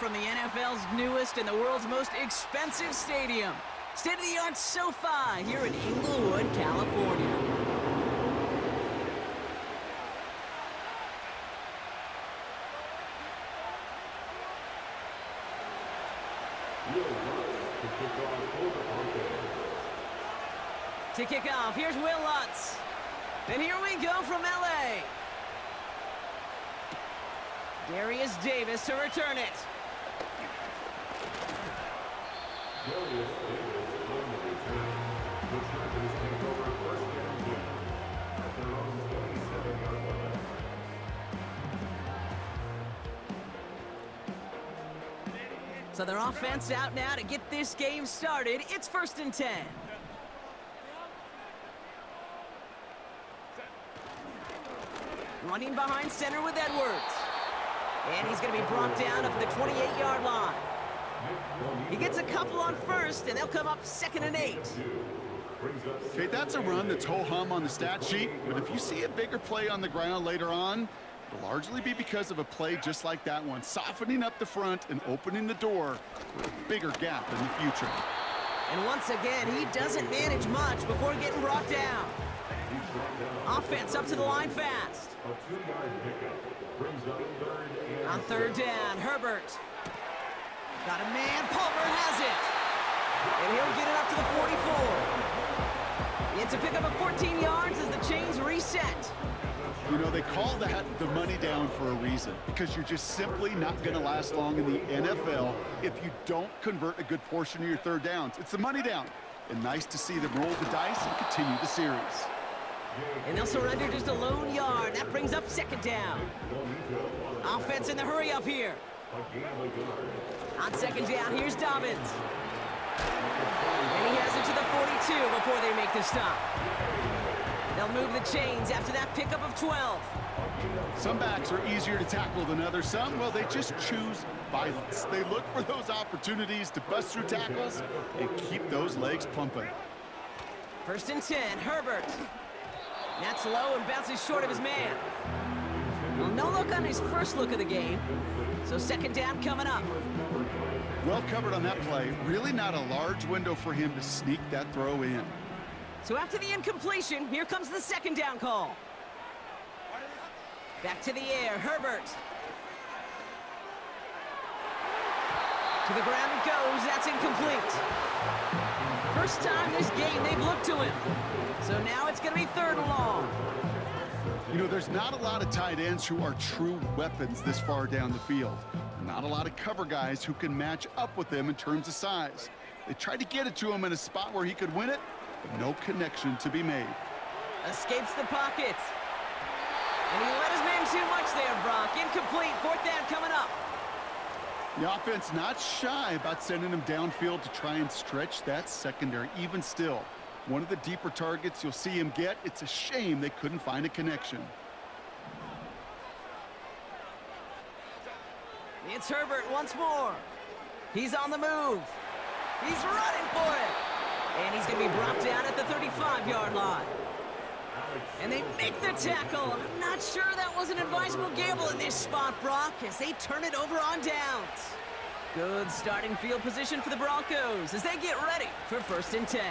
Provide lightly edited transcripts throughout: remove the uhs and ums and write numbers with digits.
from the NFL's newest and the world's most expensive stadium. State-of-the-art SoFi here in Inglewood, California. To kick off, here's Will Lutz. And here we go from LA. Darius Davis to return it. So their offense out now to get this game started. It's 1st and 10. Running behind center with Edwards. And he's going to be brought down up the 28-yard line. He gets a couple on first, and they'll come up 2nd and 8. Okay, that's a run that's ho-hum on the stat sheet, but if you see a bigger play on the ground later on, it'll largely be because of a play just like that one, softening up the front and opening the door for a bigger gap in the future. And once again, he doesn't manage much before getting brought down. Offense up to the line fast. On 3rd down, Herbert. Got a man, Palmer has it. And he'll get it up to the 44. It's a pickup of 14 yards as the chains reset. You know, they call that the money down for a reason, because you're just simply not going to last long in the NFL if you don't convert a good portion of your 3rd downs. It's the money down. And nice to see them roll the dice and continue the series. And they'll surrender just a lone yard. That brings up 2nd down. Offense in the hurry up here. On 2nd down, here's Dobbins. And he has it to the 42 before they make the stop. They'll move the chains after that pickup of 12. Some backs are easier to tackle than others. Some, well, they just choose violence. They look for those opportunities to bust through tackles and keep those legs pumping. 1st and 10, Herbert. That's low and bounces short of his man. Well, no look on his first look of the game. So 2nd down coming up. Well covered on that play. Really not a large window for him to sneak that throw in. So after the incompletion, here comes the 2nd down call. Back to the air, Herbert. To the ground it goes, that's incomplete. First time this game they've looked to him. So now it's going to be 3rd and long. You know, there's not a lot of tight ends who are true weapons this far down the field. Not a lot of cover guys who can match up with them in terms of size. They tried to get it to him in a spot where he could win it, but no connection to be made. Escapes the pocket. And he let his man too much there, Brock. Incomplete, 4th down coming up. The offense not shy about sending him downfield to try and stretch that secondary. Even still, one of the deeper targets you'll see him get. It's a shame they couldn't find a connection. It's Herbert once more. He's on the move. He's running for it. And he's going to be brought down at the 35-yard line. And they make the tackle. I'm not sure that was an advisable gamble in this spot, Brock, as they turn it over on downs. Good starting field position for the Broncos as they get ready for 1st and 10.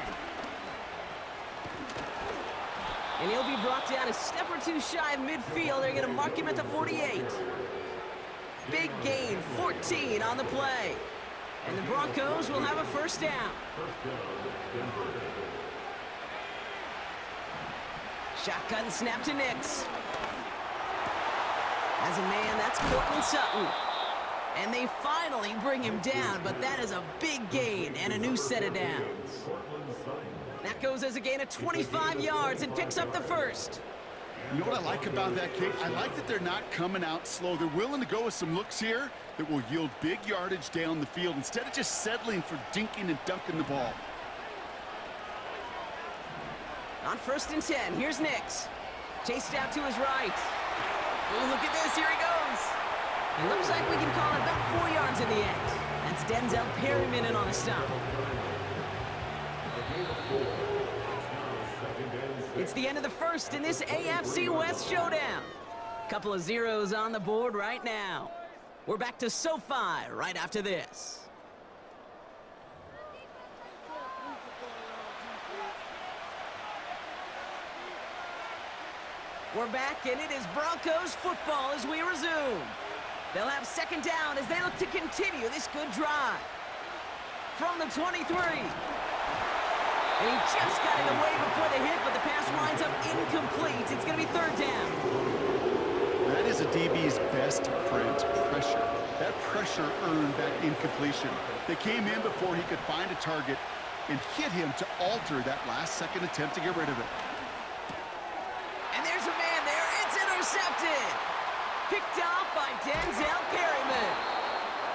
And he'll be brought down a step or two shy of midfield. They're going to mark him at the 48. Big gain, 14 on the play. And the Broncos will have a 1st down. Shotgun snap to Nix. As a man, that's Cortland Sutton. And they finally bring him down, but that is a big gain and a new set of downs. That goes as a gain of 25 yards and picks up the 1st. You know what I like about that kick? I like that they're not coming out slow. They're willing to go with some looks here that will yield big yardage down the field instead of just settling for dinking and dunking the ball. On 1st and 10, here's Nix. Chased out to his right. Oh, look at this, here he goes. It looks like we can call it about 4 yards in the end. That's Denzel Perryman in on the stop. It's the end of the 1st in this AFC West showdown. Couple of zeros on the board right now. We're back to SoFi right after this. We're back, and it is Broncos football as we resume. They'll have second down as they look to continue this good drive. From the 23. And he just got it away before the hit, but the pass winds up incomplete. It's going to be third down. That is a DB's best friend, pressure. That pressure earned that incompletion. They came in before he could find a target and hit him to alter that last-second attempt to get rid of it. And there's a man there. It's intercepted. Picked off by Denzel Perryman.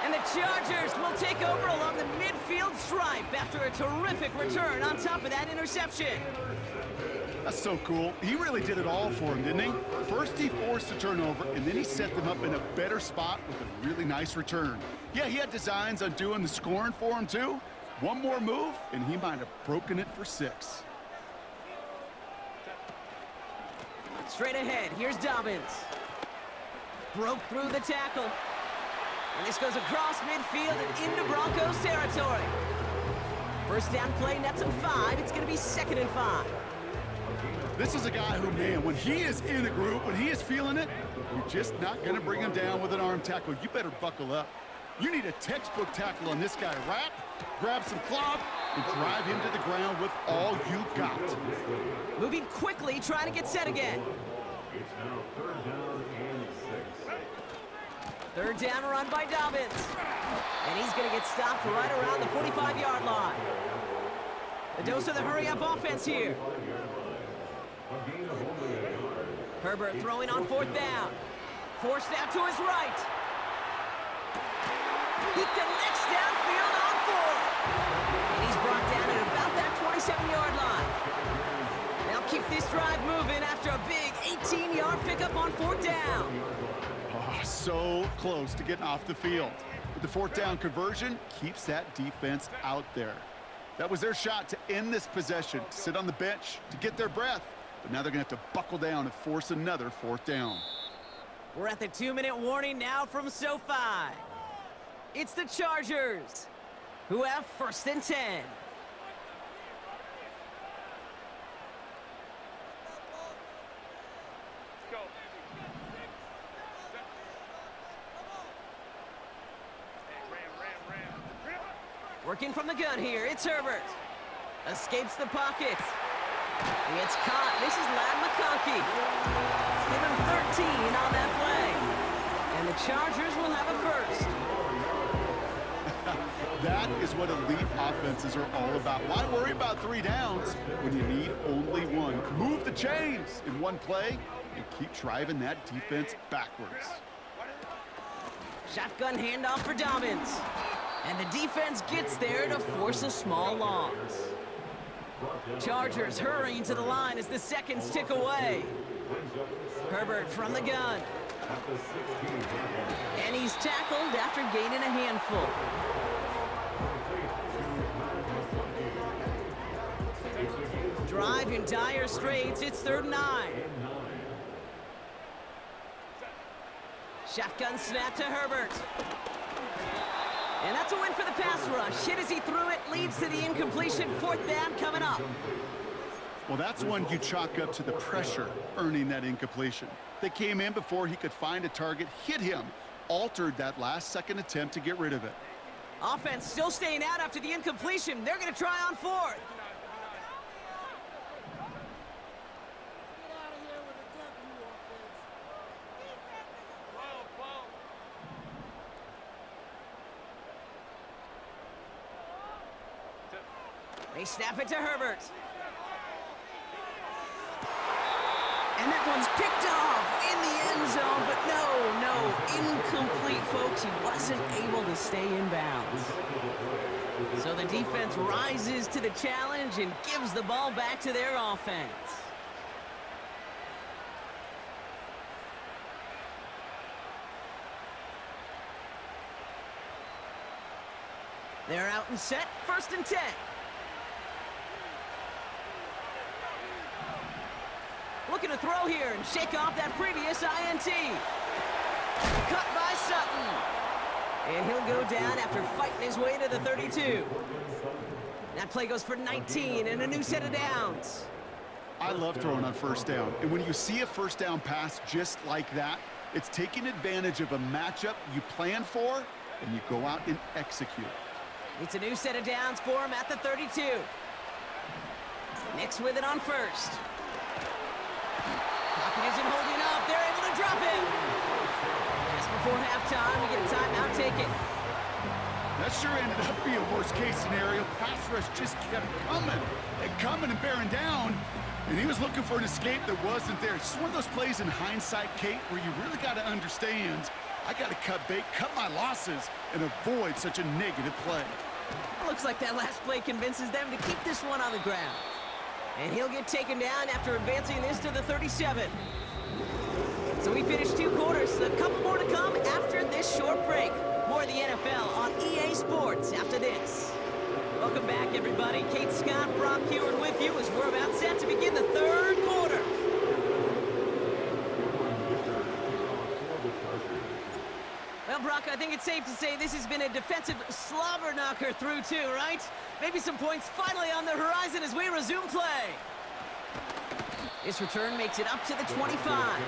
And the Chargers will take over along the midfield stripe after a terrific return on top of that interception. That's so cool. He really did it all for him, didn't he? First he forced the turnover, and then he set them up in a better spot with a really nice return. Yeah, he had designs on doing the scoring for him, too. One more move, and he might have broken it for 6. Straight ahead, here's Dobbins. Broke through the tackle. And this goes across midfield and into Broncos territory. First down play, nets him 5. It's going to be 2nd and 5. This is a guy who, man, when he is in a group, when he is feeling it, you're just not going to bring him down with an arm tackle. You better buckle up. You need a textbook tackle on this guy. Wrap, grab some cloth, and drive him to the ground with all you got. Moving quickly, trying to get set again. It's now third down and 6. Third down run by Dobbins. And he's going to get stopped right around the 45-yard line. The dose of the hurry-up offense here. Herbert throwing on 4th down. Forced out to his right. He connects downfield on 4th. And he's brought down at about that 27-yard line. They'll keep this drive moving after a big 18-yard pickup on 4th down. Oh, so close to getting off the field. But the 4th down conversion keeps that defense out there. That was their shot to end this possession, to sit on the bench, to get their breath. But now they're going to have to buckle down and force another 4th down. We're at the 2-minute warning now from SoFi. It's the Chargers, who have 1st and 10. Working from the gun here, it's Herbert. Escapes the pocket. He gets caught. This is Lad McConkey. Give him 13 on that play. And the Chargers will have a 1st. That is what elite offenses are all about. Why worry about 3 downs when you need only 1? Move the chains in one play and keep driving that defense backwards. Shotgun handoff for Dobbins. And the defense gets there to force a small loss. Chargers hurrying to the line as the seconds tick away. Herbert from the gun. And he's tackled after gaining a handful. Drive in dire straits. It's 3rd and 9. Shotgun snap to Herbert. And that's a win for the pass rush. Hit as he threw it, leads to the incompletion. 4th down coming up. Well, that's one you chalk up to the pressure earning that incompletion. They came in before he could find a target, hit him, altered that last-second attempt to get rid of it. Offense still staying out after the incompletion. They're going to try on 4th. They snap it to Herbert. And that one's picked off in the end zone, but no, incomplete, folks. He wasn't able to stay in bounds. So the defense rises to the challenge and gives the ball back to their offense. They're out and set, 1st and 10. Looking to throw here and shake off that previous INT. Cut by Sutton. And he'll go down after fighting his way to the 32. That play goes for 19 and a new set of downs. I love throwing on first down. And when you see a first down pass just like that, it's taking advantage of a matchup you plan for, and you go out and execute. It's a new set of downs for him at the 32. Knicks with it on first. Pocket isn't holding up. They're able to drop him. Just before halftime, we get a timeout taken. That sure ended up being a worst-case scenario. Pass rush just kept coming and bearing down. And he was looking for an escape that wasn't there. It's just one of those plays in hindsight, Kate, where you really got to understand, I got to cut bait, cut my losses, and avoid such a negative play. Looks like that last play convinces them to keep this one on the ground. And he'll get taken down after advancing this to the 37. So we finished 2 quarters. A couple more to come after this short break. More of the NFL on EA Sports after this. Welcome back, everybody. Kate Scott, Brock Heward with you as we're about set to begin the 3rd quarter. Well, Brock, I think it's safe to say this has been a defensive slobber knocker through 2, right? Maybe some points finally on the horizon as we resume play. This return makes it up to the 25.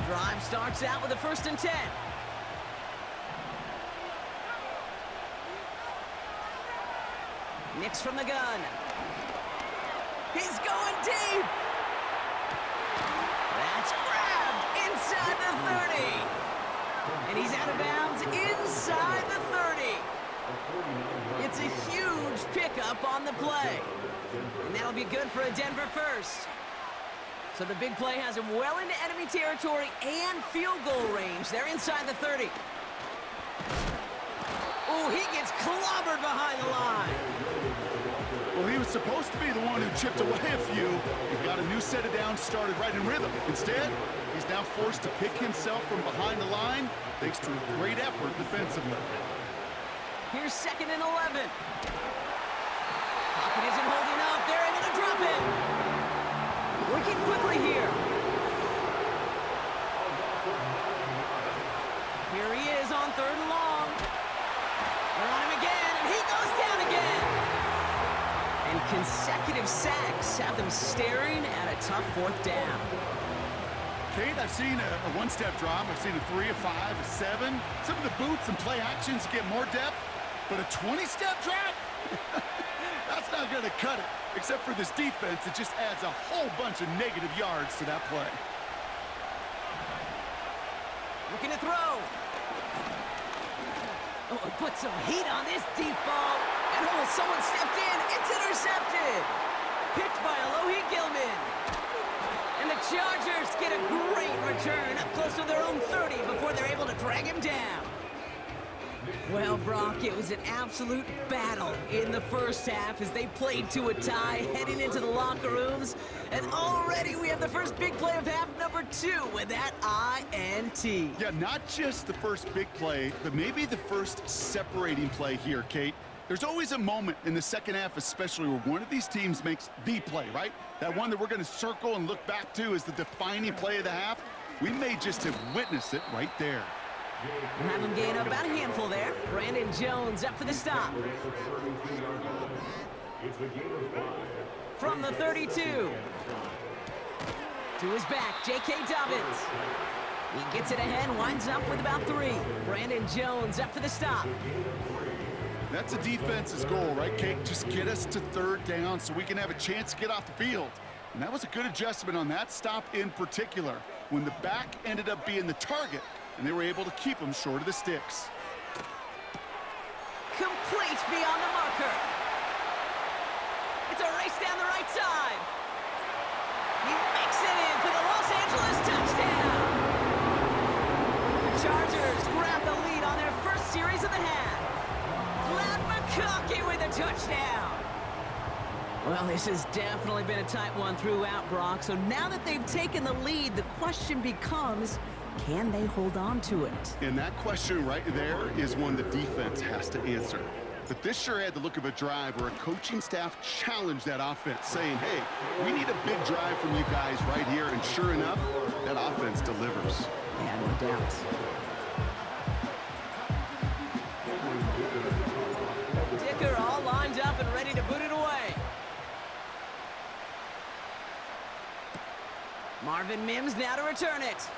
Drive starts out with a 1st and 10. Knicks from the gun. He's going deep. That's grabbed inside the 30. And he's out of bounds inside the 30. It's a huge pickup on the play. And that'll be good for a Denver first. So the big play has him well into enemy territory and field goal range. They're inside the 30. Oh, he gets clobbered behind the line. Well, he was supposed to be the one who chipped away a few. He got a new set of downs started right in rhythm. Instead, he's now forced to pick himself from behind the line thanks to a great effort defensively. Here's 2nd and 11. Pocket isn't holding up. They're able to drop it. Working quickly here. Here he is on 3rd and long. They're on him again, and he goes down again. And consecutive sacks have them staring at a tough 4th down. Kate, I've seen a 1-step drop. I've seen a 3, a 5, a 7. Some of the boots and play actions get more depth, but a 20-step drop? That's not going to cut it. Except for this defense, it just adds a whole bunch of negative yards to that play. Looking to throw. Oh, put some heat on this deep ball. And oh, someone stepped in. It's intercepted. Picked by Alohi Gilman. And the Chargers get a great return up close to their own 30 before they're able to drag him down. Well, Brock, it was an absolute battle in the first half as they played to a tie heading into the locker rooms. And already we have the first big play of half number 2 with that INT. Yeah, not just the first big play, but maybe the first separating play here, Kate. There's always a moment in the second half, especially where one of these teams makes the play, right? That one that we're going to circle and look back to as the defining play of the half. We may just have witnessed it right there. We'll have him gain about a handful there. Brandon Jones up for the stop. From the 32. To his back, J.K. Dobbins. He gets it ahead, winds up with about 3. Brandon Jones up for the stop. That's a defense's goal, right, Kate? Just get us to 3rd down so we can have a chance to get off the field. And that was a good adjustment on that stop in particular, when the back ended up being the target, and they were able to keep him short of the sticks. Complete beyond the marker. It's a race down the right side. He makes it in for the Los Angeles touchdown. The Chargers grab the lead on their first series of the half. Matt McConkey with a touchdown. Well, this has definitely been a tight one throughout, Brock. So now that they've taken the lead, the question becomes, can they hold on to it? And that question right there is one the defense has to answer. But this sure had the look of a drive where a coaching staff challenged that offense, saying, hey, we need a big drive from you guys right here. And sure enough, that offense delivers. Yeah, no doubt. Dicker all lined up and ready to boot it away. Marvin Mims now to return it.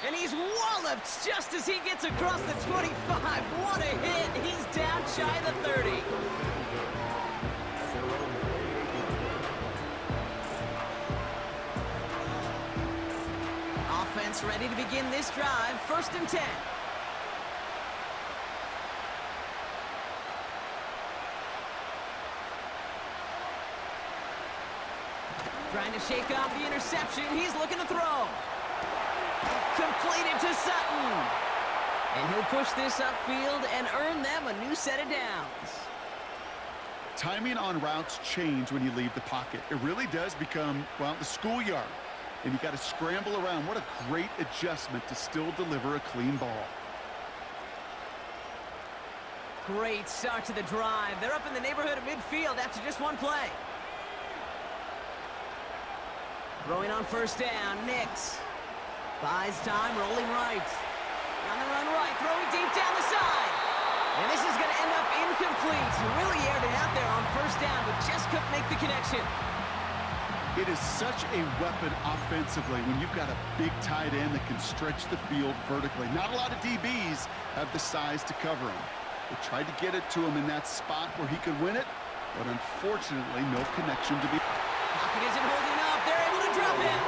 And he's walloped just as he gets across the 25. What a hit. He's down shy of the 30. Offense ready to begin this drive. 1st and 10. Trying to shake off the interception. He's looking to throw. Completed to Sutton. And he'll push this upfield and earn them a new set of downs. Timing on routes change when you leave the pocket. It really does become, well, the schoolyard. And you got to scramble around. What a great adjustment to still deliver a clean ball. Great start to the drive. They're up in the neighborhood of midfield after just one play. Throwing on 1st down, Nix. Buys time, rolling right. On the run right, throwing deep down the side. And this is going to end up incomplete. He really aired it out there on 1st down, but just couldn't make the connection. It is such a weapon offensively when you've got a big tight end that can stretch the field vertically. Not a lot of DBs have the size to cover him. They tried to get it to him in that spot where he could win it, but unfortunately no connection to be. Pocket isn't holding up. They're able to drop him.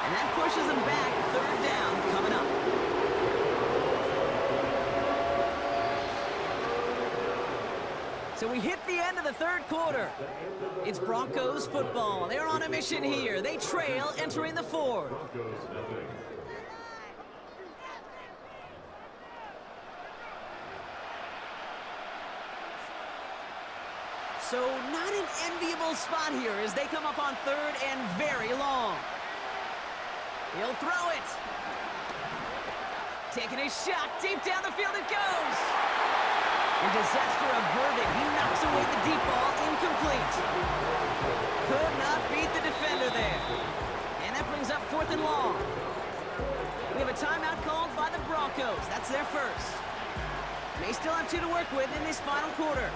And that pushes them back. 3rd down coming up. So we hit the end of the 3rd quarter. It's Broncos football. They're on a mission here. They trail entering the 4th. So not an enviable spot here as they come up on 3rd and very long. He'll throw it. Taking a shot deep down the field it goes. And disaster averted. He knocks away the deep ball, incomplete. Could not beat the defender there. And that brings up 4th and long. We have a timeout called by the Broncos. That's their first. May still have 2 to work with in this final quarter.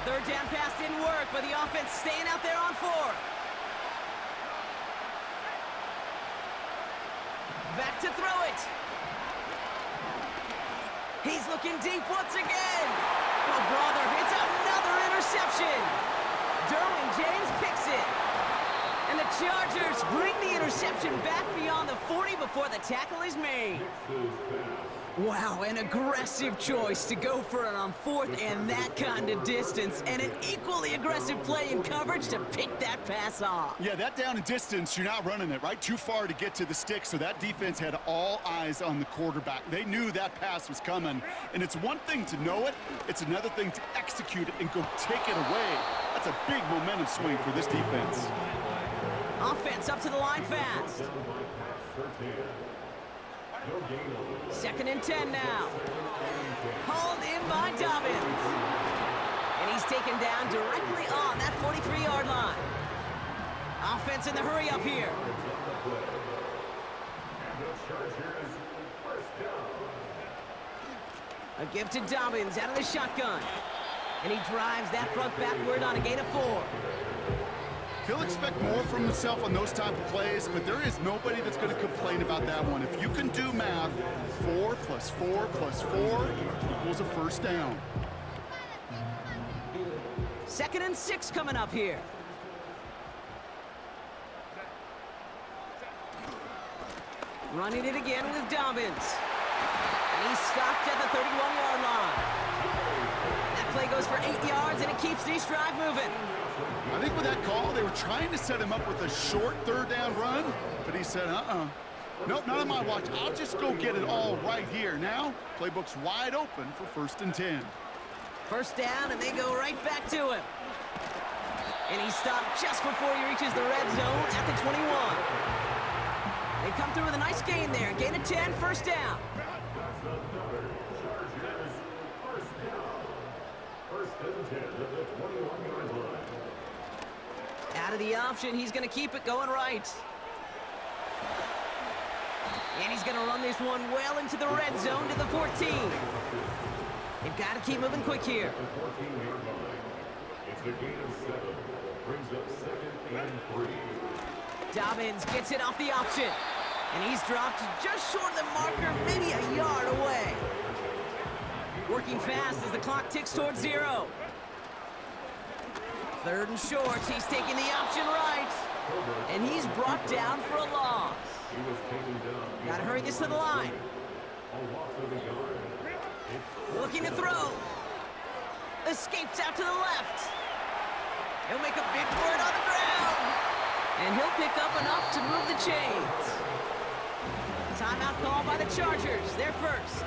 3rd down pass didn't work, but the offense staying out there on 4th. Back to throw it. He's looking deep once again. Oh, brother, it's another interception. Derwin James picks it. And the Chargers bring the interception back beyond the 40 before the tackle is made. Wow, an aggressive choice to go for it on 4th and that kind of distance, and an equally aggressive play in coverage to pick that pass off. Yeah, that down and distance, you're not running it, right? Too far to get to the stick, so that defense had all eyes on the quarterback. They knew that pass was coming, and it's one thing to know it, it's another thing to execute it and go take it away. That's a big momentum swing for this defense. Offense up to the line fast. 2nd and 10 now. Hauled in by Dobbins. And he's taken down directly on that 43-yard line. Offense in the hurry up here. A give to Dobbins out of the shotgun. And he drives that front backward on a gain of 4. He'll expect more from himself on those type of plays, but there is nobody that's going to complain about that one. If you can do math, 4 + 4 + 4 equals a 1st down. 2nd and 6 coming up here. Running it again with Dobbins. And he's stopped at the 31-yard line. That play goes for 8 yards, and it keeps this drive moving. I think with that call, they were trying to set him up with a short 3rd down run, but he said, nope, not on my watch. I'll just go get it all right here. Now, playbook's wide open for 1st and 10. First down, and they go right back to him. And he stopped just before he reaches the red zone at the 21. They come through with a nice gain there. Gain of 10, first down. Out of the option, he's going to keep it going right. And he's going to run this one well into the red zone to the 14. They've got to keep moving quick here. It's a gain of 7. Brings up 2nd and 3. Dobbins gets it off the option. And he's dropped just short of the marker, maybe a yard away. Working fast as the clock ticks towards 0. 3rd and short, he's taking the option right. And he's brought down for a loss. Got to hurry this to the line. Looking to throw. Escapes out to the left. He'll make a bid for it on the ground. And he'll pick up enough to move the chains. Timeout call by the Chargers. They're first.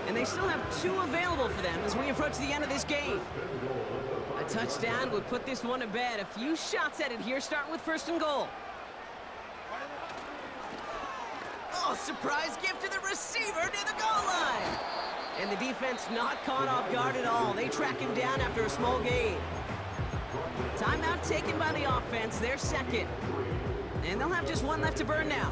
And they still have 2 available for them as we approach the end of this game. A touchdown would put this one to bed. A few shots at it here, starting with 1st and goal. Oh, surprise gift to the receiver near the goal line. And the defense not caught off guard at all. They track him down after a small gain. Timeout taken by the offense. They're second. And they'll have just 1 left to burn now.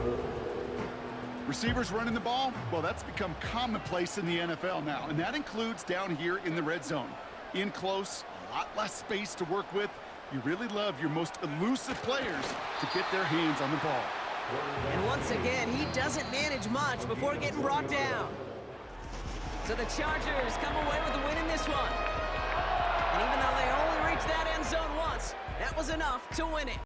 Receivers running the ball, well, that's become commonplace in the NFL now, and that includes down here in the red zone. In close, a lot less space to work with. You really love your most elusive players to get their hands on the ball. And once again, he doesn't manage much before getting brought down. So the Chargers come away with a win in this one. And even though they only reached that end zone once, that was enough to win it.